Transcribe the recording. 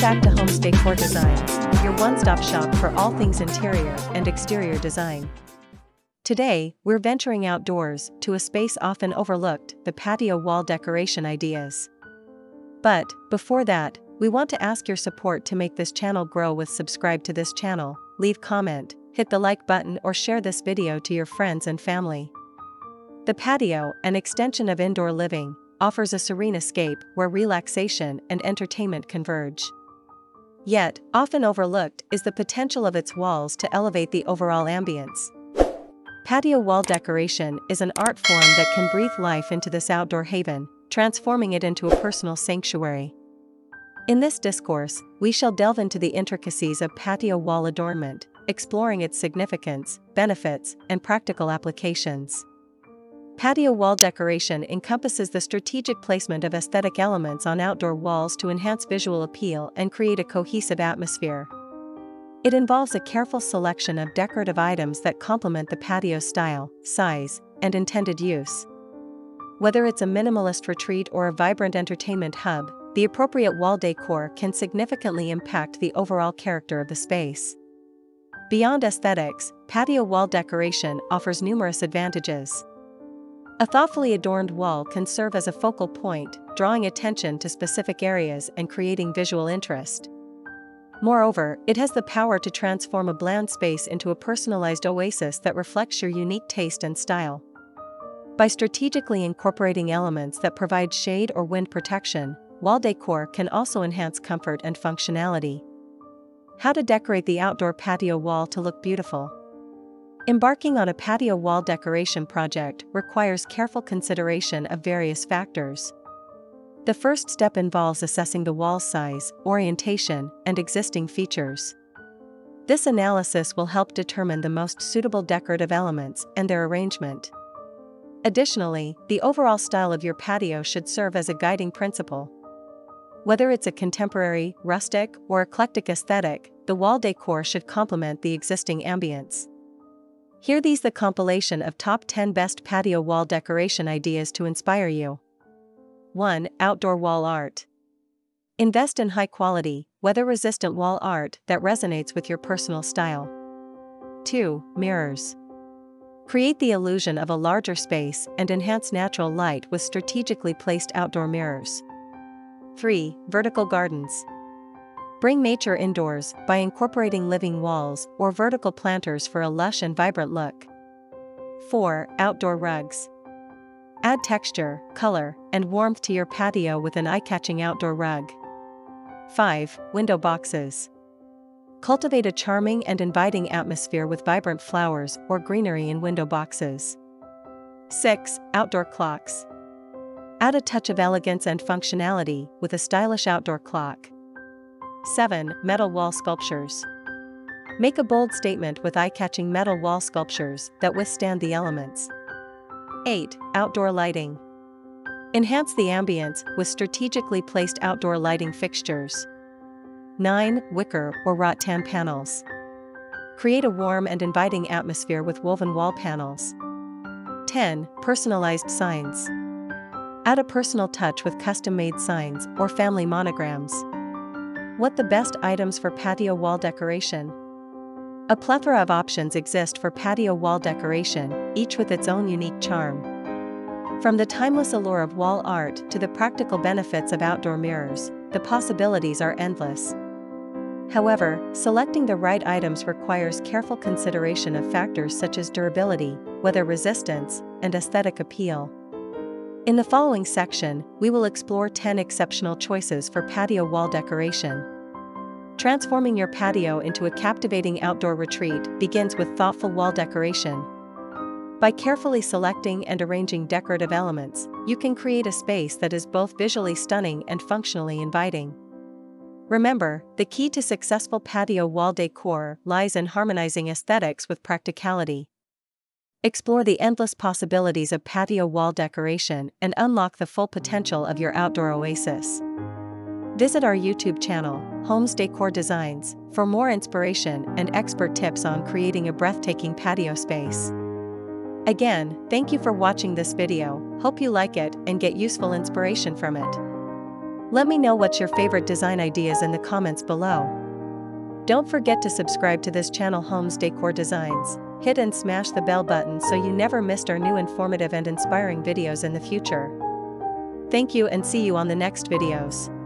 back to Homes Decor Designs, your one-stop shop for all things interior and exterior design. Today, we're venturing outdoors to a space often overlooked, the patio wall decoration ideas. But, before that, we want to ask your support to make this channel grow with subscribe to this channel, leave comment, hit the like button or share this video to your friends and family. The patio, an extension of indoor living, offers a serene escape where relaxation and entertainment converge. Yet, often overlooked is the potential of its walls to elevate the overall ambience. Patio wall decoration is an art form that can breathe life into this outdoor haven, transforming it into a personal sanctuary. In this discourse, we shall delve into the intricacies of patio wall adornment, exploring its significance, benefits, and practical applications. Patio wall decoration encompasses the strategic placement of aesthetic elements on outdoor walls to enhance visual appeal and create a cohesive atmosphere. It involves a careful selection of decorative items that complement the patio's style, size, and intended use. Whether it's a minimalist retreat or a vibrant entertainment hub, the appropriate wall decor can significantly impact the overall character of the space. Beyond aesthetics, patio wall decoration offers numerous advantages. A thoughtfully adorned wall can serve as a focal point, drawing attention to specific areas and creating visual interest. Moreover, it has the power to transform a bland space into a personalized oasis that reflects your unique taste and style. By strategically incorporating elements that provide shade or wind protection, wall decor can also enhance comfort and functionality. How to decorate the outdoor patio wall to look beautiful. Embarking on a patio wall decoration project requires careful consideration of various factors. The first step involves assessing the wall size, orientation, and existing features. This analysis will help determine the most suitable decorative elements and their arrangement. Additionally, the overall style of your patio should serve as a guiding principle. Whether it's a contemporary, rustic, or eclectic aesthetic, the wall decor should complement the existing ambience. Here these the compilation of top 10 best patio wall decoration ideas to inspire you. 1. Outdoor wall art. Invest in high-quality, weather-resistant wall art that resonates with your personal style. 2. Mirrors. Create the illusion of a larger space and enhance natural light with strategically placed outdoor mirrors. 3. Vertical gardens. Bring nature indoors by incorporating living walls or vertical planters for a lush and vibrant look. 4. Outdoor rugs. Add texture, color, and warmth to your patio with an eye-catching outdoor rug. 5. Window boxes. Cultivate a charming and inviting atmosphere with vibrant flowers or greenery in window boxes. 6. Outdoor clocks. Add a touch of elegance and functionality with a stylish outdoor clock. 7. Metal wall sculptures. Make a bold statement with eye-catching metal wall sculptures that withstand the elements. 8. Outdoor lighting. Enhance the ambience with strategically placed outdoor lighting fixtures. 9. Wicker or rattan panels. Create a warm and inviting atmosphere with woven wall panels. 10. Personalized signs. Add a personal touch with custom-made signs or family monograms. What the best items for patio wall decoration? A plethora of options exist for patio wall decoration, each with its own unique charm. From the timeless allure of wall art to the practical benefits of outdoor mirrors, the possibilities are endless. However, selecting the right items requires careful consideration of factors such as durability, weather resistance, and aesthetic appeal. In the following section, we will explore 10 exceptional choices for patio wall decoration. Transforming your patio into a captivating outdoor retreat begins with thoughtful wall decoration. By carefully selecting and arranging decorative elements, you can create a space that is both visually stunning and functionally inviting. Remember, the key to successful patio wall decor lies in harmonizing aesthetics with practicality. Explore the endless possibilities of patio wall decoration and unlock the full potential of your outdoor oasis. Visit our YouTube channel, Homes Decor Designs, for more inspiration and expert tips on creating a breathtaking patio space. Again, thank you for watching this video, hope you like it and get useful inspiration from it. Let me know what's your favorite design ideas in the comments below. Don't forget to subscribe to this channel, Homes Decor Designs. Hit and smash the bell button so you never missed our new informative and inspiring videos in the future. Thank you and see you on the next videos.